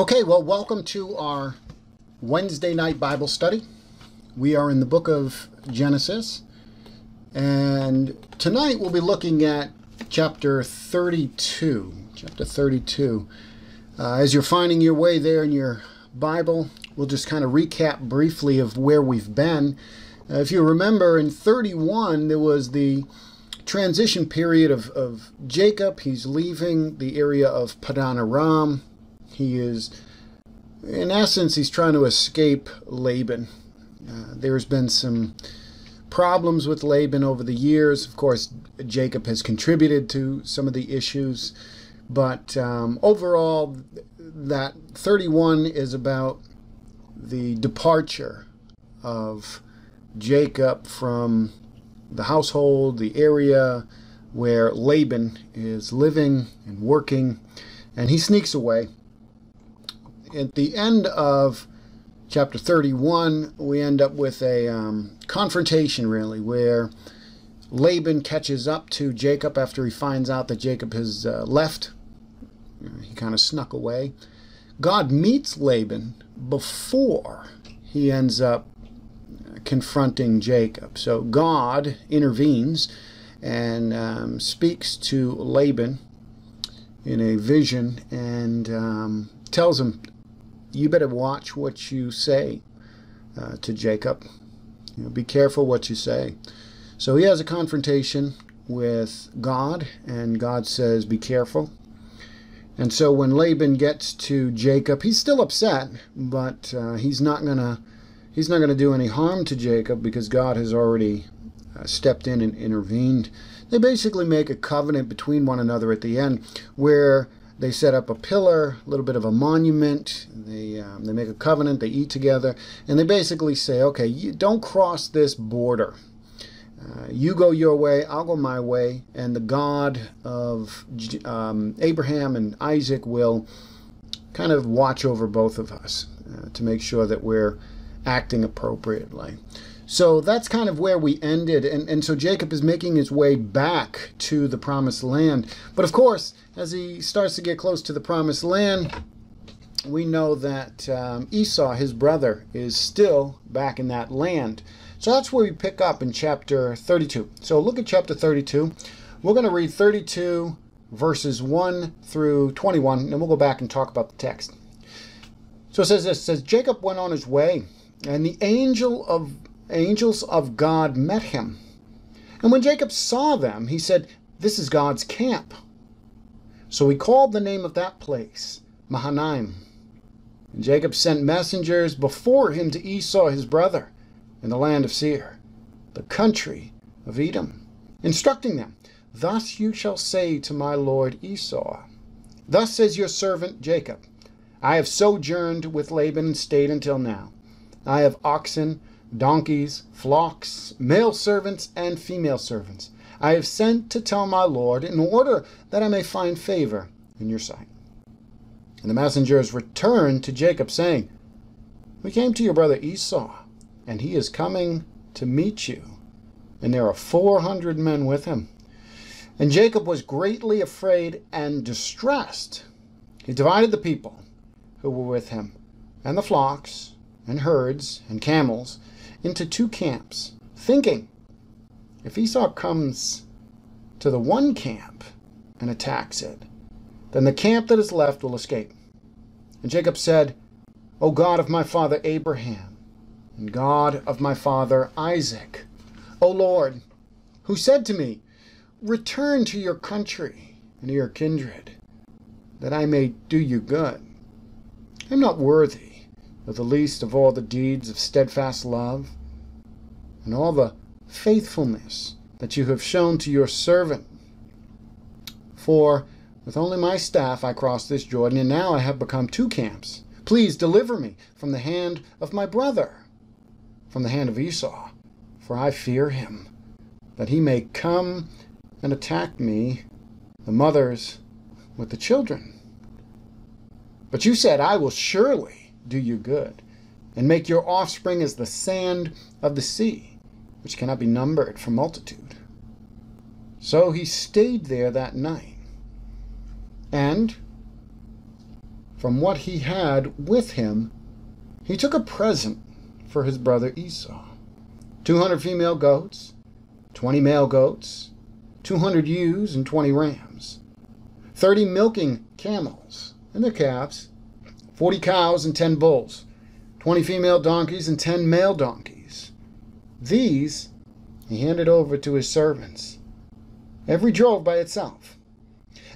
Okay, well, welcome to our Wednesday night Bible study. We are in the book of Genesis, and tonight we'll be looking at chapter 32. As you're finding your way there in your Bible, we'll just kind of recap briefly of where we've been. If you remember, in 31, there was the transition period of Jacob. He's leaving the area of Padan Aram. He is, in essence, he's trying to escape Laban. There's been some problems with Laban over the years. Of course, Jacob has contributed to some of the issues. But overall, that 31 is about the departure of Jacob from the household, the area where Laban is living and working, and he sneaks away. At the end of chapter 31, we end up with a confrontation, really, where Laban catches up to Jacob after he finds out that Jacob has left. He kind of snuck away. God meets Laban before he ends up confronting Jacob. So God intervenes and speaks to Laban in a vision and tells him, you better watch what you say to Jacob. Be careful what you say. So he has a confrontation with God, and God says, be careful. And so when Laban gets to Jacob, he's still upset, but he's not gonna do any harm to Jacob because God has already stepped in and intervened. They basically make a covenant between one another at the end, where they set up a pillar, a little bit of a monument. They make a covenant. They eat together, and they basically say, "Okay, you don't cross this border. You go your way, I'll go my way, and the God of Abraham and Isaac will kind of watch over both of us to make sure that we're acting appropriately." So that's kind of where we ended. And so Jacob is making his way back to the promised land. But of course, as he starts to get close to the promised land, we know that Esau, his brother, is still back in that land. So that's where we pick up in chapter 32. So look at chapter 32. We're going to read 32 verses 1 through 21, and then we'll go back and talk about the text. So it says this, it says, Jacob went on his way, and the angels of God met him. And when Jacob saw them, he said, this is God's camp. So he called the name of that place Mahanaim. And Jacob sent messengers before him to Esau his brother in the land of Seir, the country of Edom, instructing them, thus you shall say to my lord Esau, thus says your servant Jacob, I have sojourned with Laban and stayed until now. I have oxen, donkeys, flocks, male servants, and female servants. I have sent to tell my lord in order that I may find favor in your sight. And the messengers returned to Jacob, saying, we came to your brother Esau, and he is coming to meet you, and there are 400 men with him. And Jacob was greatly afraid and distressed. He divided the people who were with him, and the flocks, and herds, and camels, into 2 camps, thinking, if Esau comes to the one camp and attacks it, then the camp that is left will escape. And Jacob said, O God of my father Abraham, and God of my father Isaac, O Lord, who said to me, return to your country and to your kindred, that I may do you good. I am not worthy of the least of all the deeds of steadfast love, and all the faithfulness that you have shown to your servant. For with only my staff I crossed this Jordan, and now I have become 2 camps. Please deliver me from the hand of my brother, from the hand of Esau, for I fear him, that he may come and attack me, the mothers with the children. But you said, I will surely do you good, and make your offspring as the sand of the sea, which cannot be numbered for multitude. So he stayed there that night. And from what he had with him, he took a present for his brother Esau. 200 female goats, 20 male goats, 200 ewes and 20 rams, 30 milking camels and their calves, 40 cows and 10 bulls, 20 female donkeys and 10 male donkeys. These he handed over to his servants, every drove by itself,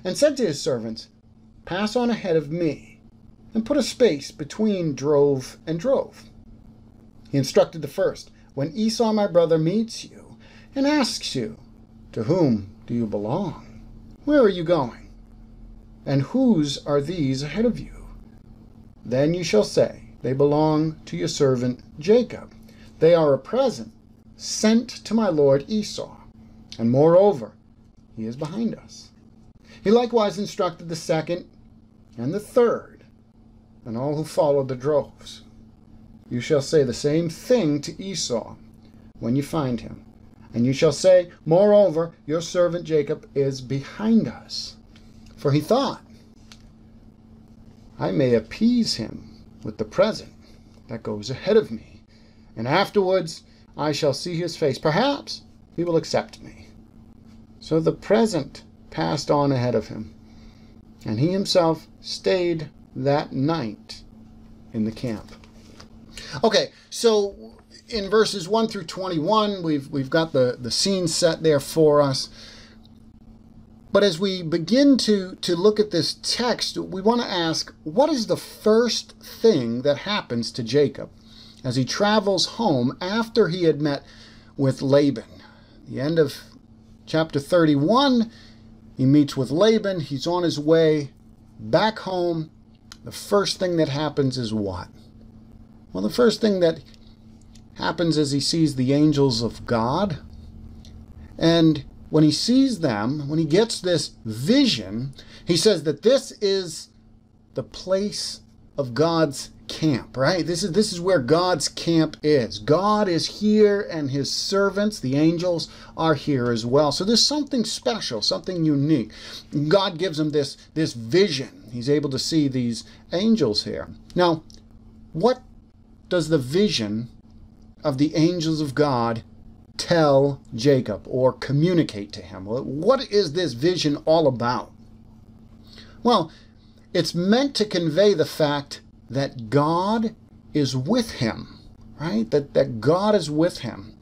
and said to his servants, "Pass on ahead of me, and put a space between drove and drove." He instructed the first, "When Esau my brother meets you and asks you, 'To whom do you belong? Where are you going? And whose are these ahead of you?' Then you shall say, 'They belong to your servant Jacob. They are a present sent to my lord Esau, and moreover, he is behind us.'" He likewise instructed the second and the third, and all who followed the droves. "You shall say the same thing to Esau when you find him. And you shall say, 'Moreover, your servant Jacob is behind us.' For he thought, 'I may appease him with the present that goes ahead of me, and afterwards I shall see his face. Perhaps he will accept me.' So the present passed on ahead of him, and he himself stayed that night in the camp." Okay, so in verses 1 through 21, we've got the scene set there for us. But as we begin to look at this text, we want to ask, what is the first thing that happens to Jacob as he travels home after he had met with Laban? The end of chapter 31, he meets with Laban. He's on his way back home. The first thing that happens is what? Well, the first thing that happens is he sees the angels of God. And when he sees them, when he gets this vision, he says that this is the place of God's camp, right? This is where God's camp is. God is here, and his servants, the angels, are here as well. So there's something special, something unique. God gives him this vision. He's able to see these angels here. Now, what does the vision of the angels of God tell Jacob or communicate to him? What is this vision all about? Well, it's meant to convey the fact that God is with him, right? That God is with him.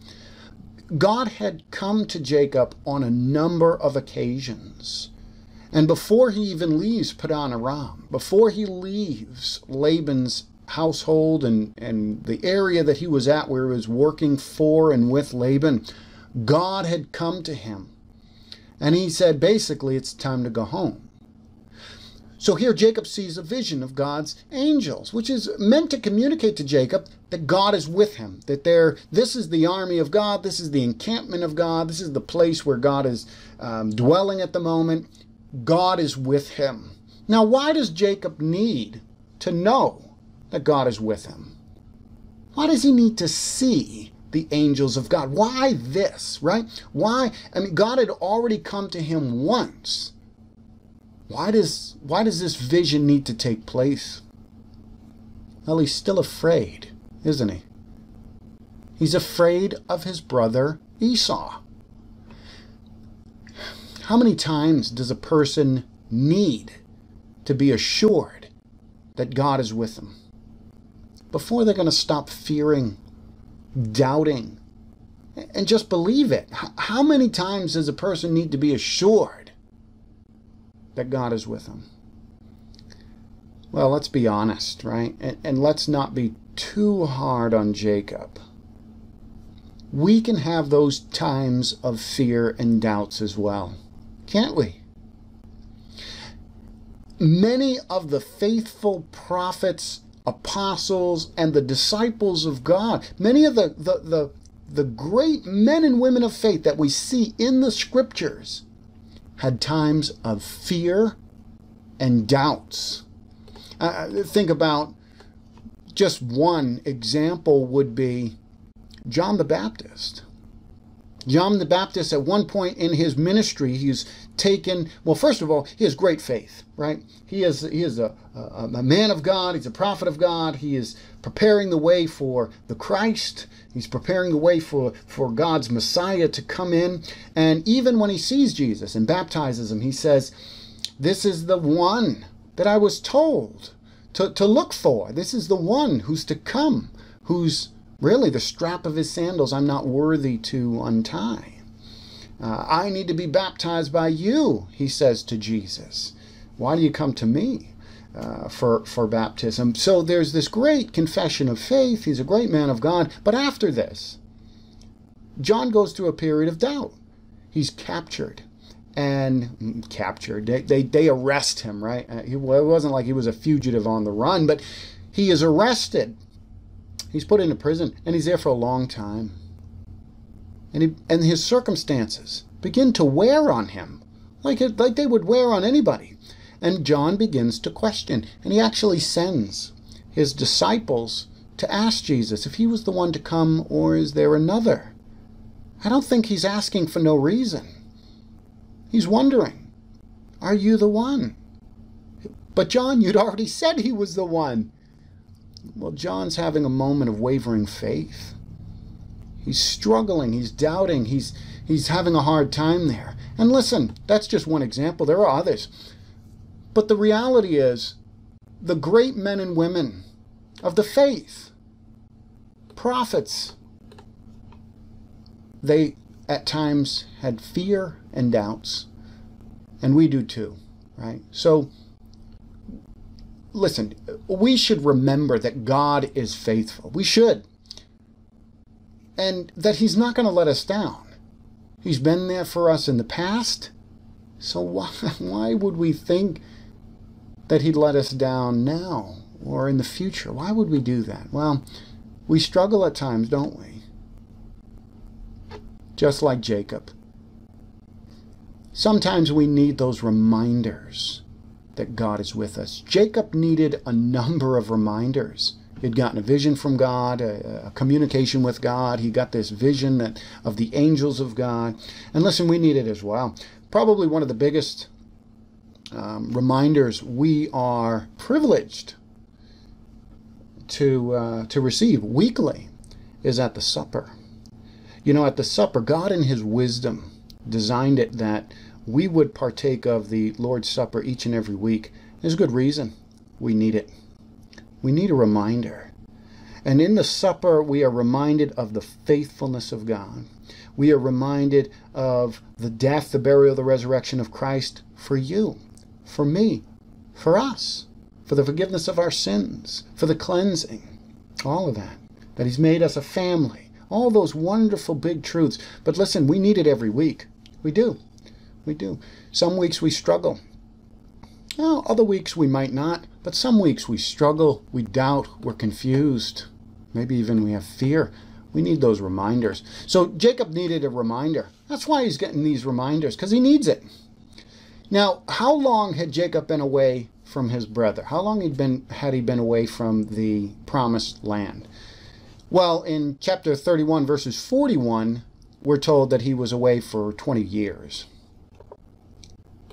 God had come to Jacob on a number of occasions. And before he even leaves Padan Aram, before he leaves Laban's household and the area that he was at where he was working for and with Laban, God had come to him. And he said, basically, it's time to go home. So here Jacob sees a vision of God's angels, which is meant to communicate to Jacob that God is with him, that this is the army of God, this is the encampment of God, this is the place where God is dwelling at the moment. God is with him. Now, why does Jacob need to know that God is with him? Why does he need to see the angels of God? Why this, right? Why? I mean, God had already come to him once. Why does this vision need to take place? Well, he's still afraid, isn't he? He's afraid of his brother Esau. How many times does a person need to be assured that God is with them before they're going to stop fearing, doubting, and just believe it? How many times does a person need to be assured that God is with them? Well, let's be honest, right? And let's not be too hard on Jacob. We can have those times of fear and doubts as well, can't we? Many of the faithful prophets, apostles, and the disciples of God, many of the great men and women of faith that we see in the scriptures had times of fear and doubts. Think about just one example would be John the Baptist. John the Baptist, at one point in his ministry, he's taken, well, first of all, he has great faith, right? He is a man of God. He's a prophet of God. He is preparing the way for the Christ. He's preparing the way for God's Messiah to come in. And even when he sees Jesus and baptizes him, he says, this is the one that I was told to look for. This is the one who's to come, who's really the strap of his sandals I'm not worthy to untie. I need to be baptized by you, he says to Jesus. Why do you come to me for baptism? So there's this great confession of faith. He's a great man of God. But after this, John goes through a period of doubt. He's captured. They arrest him, right? It wasn't like he was a fugitive on the run, but he is arrested. He's put into prison, and he's there for a long time. And his circumstances begin to wear on him, like they would wear on anybody. And John begins to question, and he actually sends his disciples to ask Jesus if he was the one to come, or is there another? I don't think he's asking for no reason. He's wondering, are you the one? But John, you'd already said he was the one. Well, John's having a moment of wavering faith. He's struggling, he's doubting, he's having a hard time there. And listen, that's just one example. There are others. But the reality is, the great men and women of the faith, prophets, they at times had fear and doubts. And we do too, right? So, listen, we should remember that God is faithful. We should. And that he's not going to let us down. He's been there for us in the past. So why would we think that he'd let us down now or in the future? Why would we do that? Well, we struggle at times, don't we? Just like Jacob. Sometimes we need those reminders that God is with us. Jacob needed a number of reminders. He'd gotten a vision from God, a communication with God. He got this vision of the angels of God. And listen, we need it as well. Probably one of the biggest reminders we are privileged to receive weekly is at the supper. You know, at the supper, God in his wisdom designed it that we would partake of the Lord's Supper each and every week. There's a good reason. We need it. We need a reminder. And in the supper, we are reminded of the faithfulness of God. We are reminded of the death, the burial, the resurrection of Christ for you, for me, for us, for the forgiveness of our sins, for the cleansing, all of that. That he's made us a family. All those wonderful big truths. But listen, we need it every week. We do. We do. Some weeks we struggle. Well, other weeks we might not. But some weeks we struggle, we doubt, we're confused. Maybe even we have fear. We need those reminders. So Jacob needed a reminder. That's why he's getting these reminders, because he needs it. Now, how long had Jacob been away from his brother? How long had he been away from the promised land? Well, in chapter 31, verses 41, we're told that he was away for 20 years.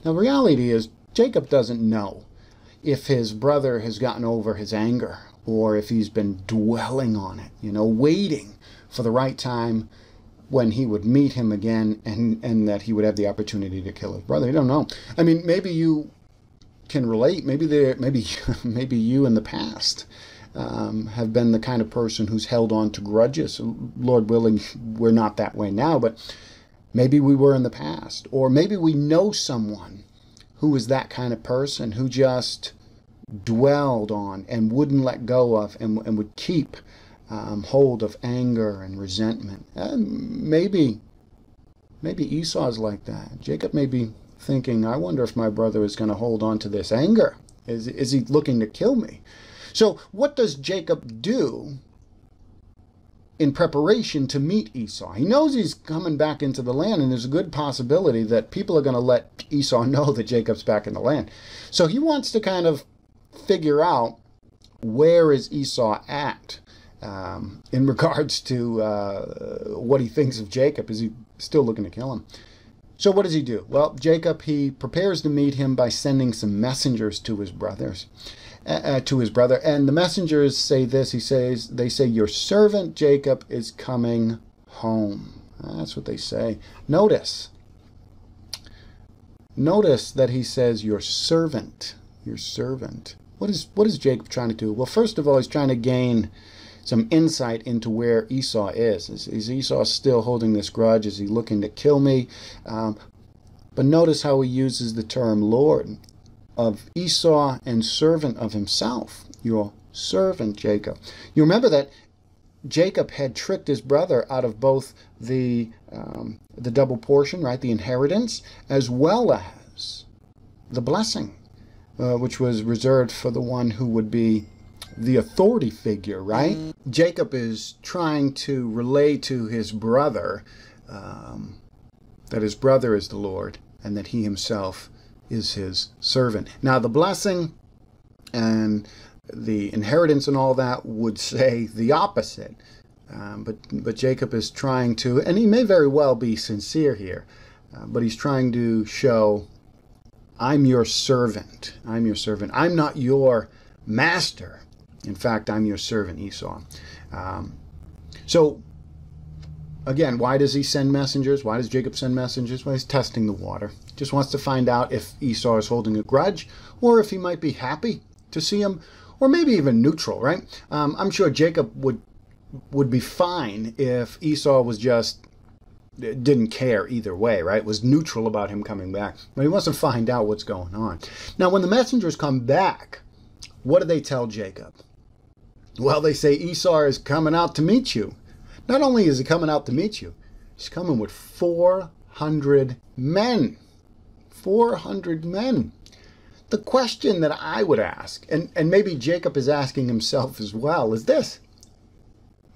Now, the reality is, Jacob doesn't know if his brother has gotten over his anger or if he's been dwelling on it, waiting for the right time when he would meet him again and that he would have the opportunity to kill his brother. You don't know. I mean, maybe you can relate. Maybe you in the past have been the kind of person who's held on to grudges. Lord willing, we're not that way now, but maybe we were in the past. Or maybe we know someone who was that kind of person who just dwelled on and wouldn't let go of and would keep hold of anger and resentment. And maybe Esau's like that. Jacob may be thinking, I wonder if my brother is going to hold on to this anger. Is he looking to kill me? So what does Jacob do in preparation to meet Esau? He knows he's coming back into the land, and there's a good possibility that people are going to let Esau know that Jacob's back in the land. So he wants to kind of figure out, where is Esau at in regards to what he thinks of Jacob. Is he still looking to kill him? So what does he do? Well, Jacob, he prepares to meet him by sending some messengers to his brothers, to his brother. And the messengers say this. They say, your servant Jacob is coming home. That's what they say. Notice that he says, your servant, your servant. What is Jacob trying to do? Well, first of all, he's trying to gain some insight into where Esau is. Is Esau still holding this grudge? Is he looking to kill me? But notice how he uses the term Lord of Esau and servant of himself. Your servant Jacob. You remember that Jacob had tricked his brother out of both the double portion, right, the inheritance, as well as the blessing, which was reserved for the one who would be the authority figure, right? Jacob is trying to relay to his brother that his brother is the Lord and that he himself is his servant. Now, the blessing and the inheritance and all that would say the opposite. But Jacob is trying to, and he may very well be sincere here, but he's trying to show, I'm your servant. I'm your servant. I'm not your master. In fact, I'm your servant, Esau. So, again, why does he send messengers? Why does Jacob send messengers? Well, he's testing the water. Just wants to find out if Esau is holding a grudge or if he might be happy to see him, or maybe even neutral, right? I'm sure Jacob would be fine if Esau was just didn't care either way, right? Was neutral about him coming back. But he wants to find out what's going on. Now, when the messengers come back, what do they tell Jacob? Well, they say Esau is coming out to meet you. Not only is he coming out to meet you, he's coming with 400 men. 400 men. The question that I would ask, and maybe Jacob is asking himself as well, is this.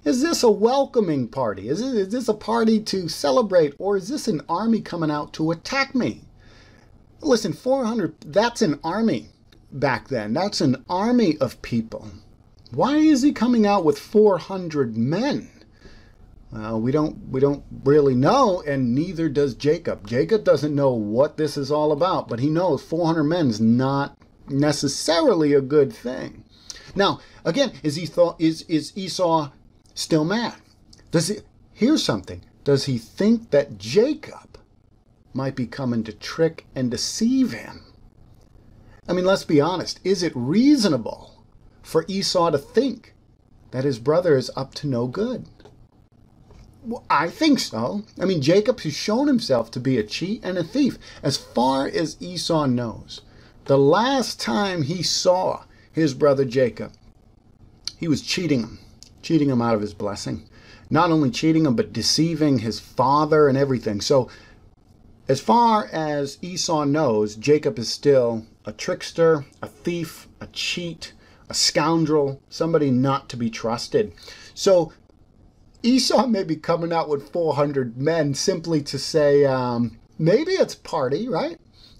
Is this a welcoming party? Is this a party to celebrate? Or is this an army coming out to attack me? Listen, 400, that's an army back then. That's an army of people. Why is he coming out with 400 men? Well, we don't really know, and neither does Jacob. Jacob doesn't know what this is all about, but he knows 400 men is not necessarily a good thing. Now, again, is Esau still mad? Here's something. Does he think that Jacob might be coming to trick and deceive him? I mean, let's be honest. Is it reasonable for Esau to think that his brother is up to no good? Well, I think so. I mean, Jacob has shown himself to be a cheat and a thief. As far as Esau knows, the last time he saw his brother Jacob, he was cheating him out of his blessing. Not only cheating him, but deceiving his father and everything. So, as far as Esau knows, Jacob is still a trickster, a thief, a cheat, a scoundrel, somebody not to be trusted. So Esau may be coming out with 400 men simply to say, maybe it's party, right?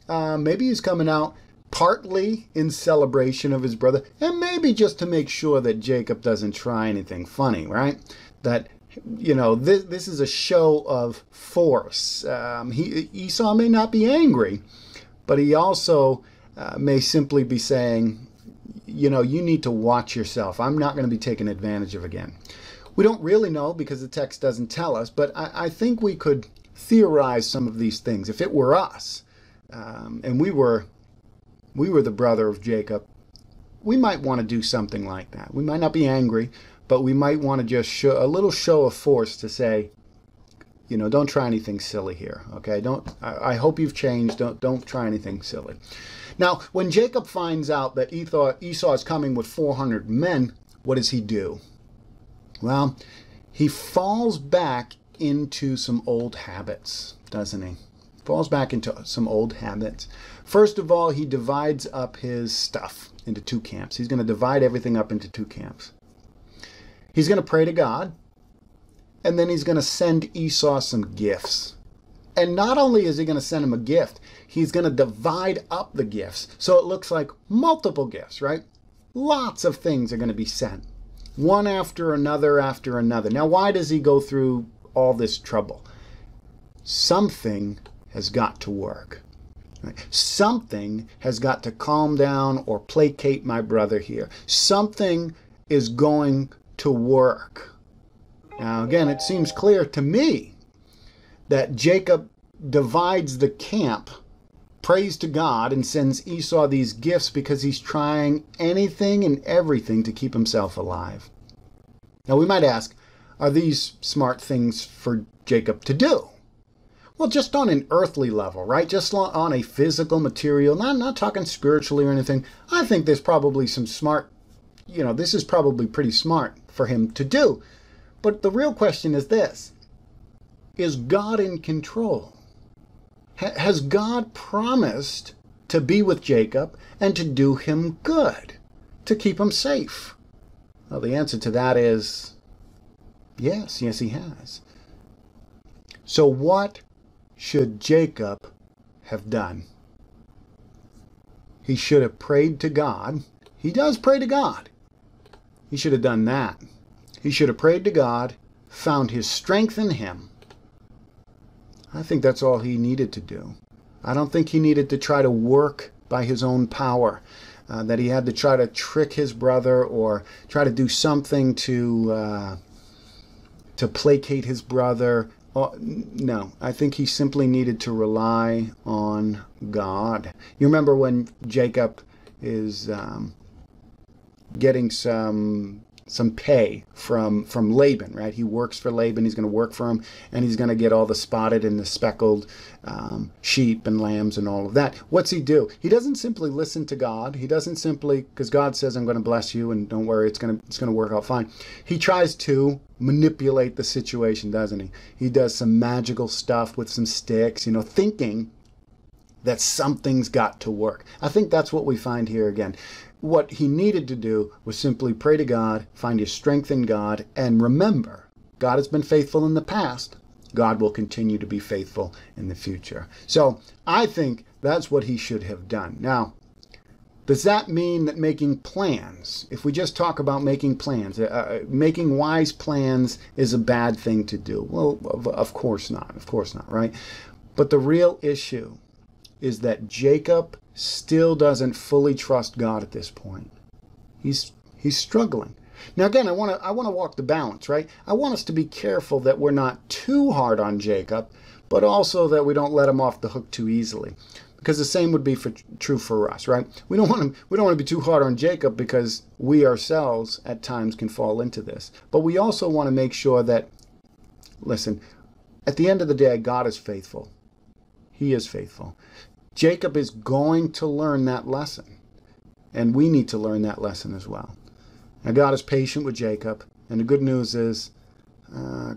Maybe he's coming out partly in celebration of his brother, and maybe just to make sure that Jacob doesn't try anything funny, right? That, you know, this is a show of force. Esau may not be angry, but he also may simply be saying, you know, you need to watch yourself. I'm not going to be taken advantage of again. We don't really know because the text doesn't tell us, but I think we could theorize some of these things. If it were us, and we were the brother of Jacob, we might want to do something like that. We might not be angry, but we might want to just show a little show of force to say, you know, don't try anything silly here, okay? I hope you've changed. Don't try anything silly. Now, when Jacob finds out that Esau is coming with 400 men, what does he do? Well, he falls back into some old habits, doesn't he? Falls back into some old habits. First of all, he divides up his stuff into two camps. He's going to divide everything up into two camps. He's going to pray to God, and then he's going to send Esau some gifts. And not only is he going to send him a gift, he's going to divide up the gifts. So it looks like multiple gifts, right? Lots of things are going to be sent. One after another after another. Now, why does he go through all this trouble? Something has got to work. Right? Something has got to calm down or placate my brother here. Something is going to work. Now, again, it seems clear to me that Jacob divides the camp, prays to God, and sends Esau these gifts because he's trying anything and everything to keep himself alive. Now, we might ask, are these smart things for Jacob to do? Well, just on an earthly level, right? Just on a physical, material, not talking spiritually or anything. I think there's probably some smart, this is probably pretty smart for him to do. But the real question is this: is God in control? Has God promised to be with Jacob and to do him good, to keep him safe? Well, the answer to that is yes, he has. So what should Jacob have done? He should have prayed to God. He does pray to God. He should have done that. He should have prayed to God, found his strength in him. I think that's all he needed to do. I don't think he needed to try to work by his own power, that he had to try to trick his brother or try to do something to placate his brother. No, I think he simply needed to rely on God. You remember when Jacob is getting some pay from Laban, right? He works for Laban. He's going to work for him, and he's going to get all the spotted and the speckled sheep and lambs and all of that. What's he do? He doesn't simply listen to God. He doesn't simply, because God says, I'm going to bless you, and don't worry, it's going to work out fine. He tries to manipulate the situation, doesn't he? He does some magical stuff with some sticks, thinking that something's got to work. I think that's what we find here again. What he needed to do was simply pray to God, find his strength in God, and remember, God has been faithful in the past. God will continue to be faithful in the future. So I think that's what he should have done. Now, does that mean that making plans, if we just talk about making plans, making wise plans is a bad thing to do? Well, of course not. Of course not, right? But the real issue is that Jacob still doesn't fully trust God at this point. He's struggling. Now again, I want to walk the balance, right? I want us to be careful that we're not too hard on Jacob, but also that we don't let him off the hook too easily. Because the same would be true for us, right? We don't want to be too hard on Jacob, because we ourselves at times can fall into this. But we also want to make sure that, listen, at the end of the day, God is faithful. He is faithful. Jacob is going to learn that lesson, and we need to learn that lesson as well. Now, God is patient with Jacob, and the good news is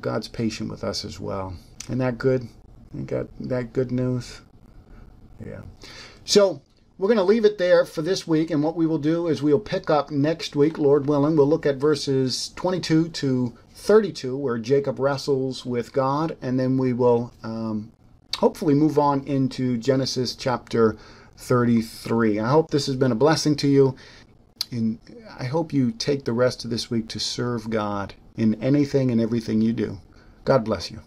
God's patient with us as well. Isn't that good? Ain't that good news? Yeah. So we're going to leave it there for this week, and what we will do is we'll pick up next week, Lord willing. We'll look at verses 22 to 32, where Jacob wrestles with God, and then we will hopefully move on into Genesis chapter 33. I hope this has been a blessing to you, and I hope you take the rest of this week to serve God in anything and everything you do. God bless you.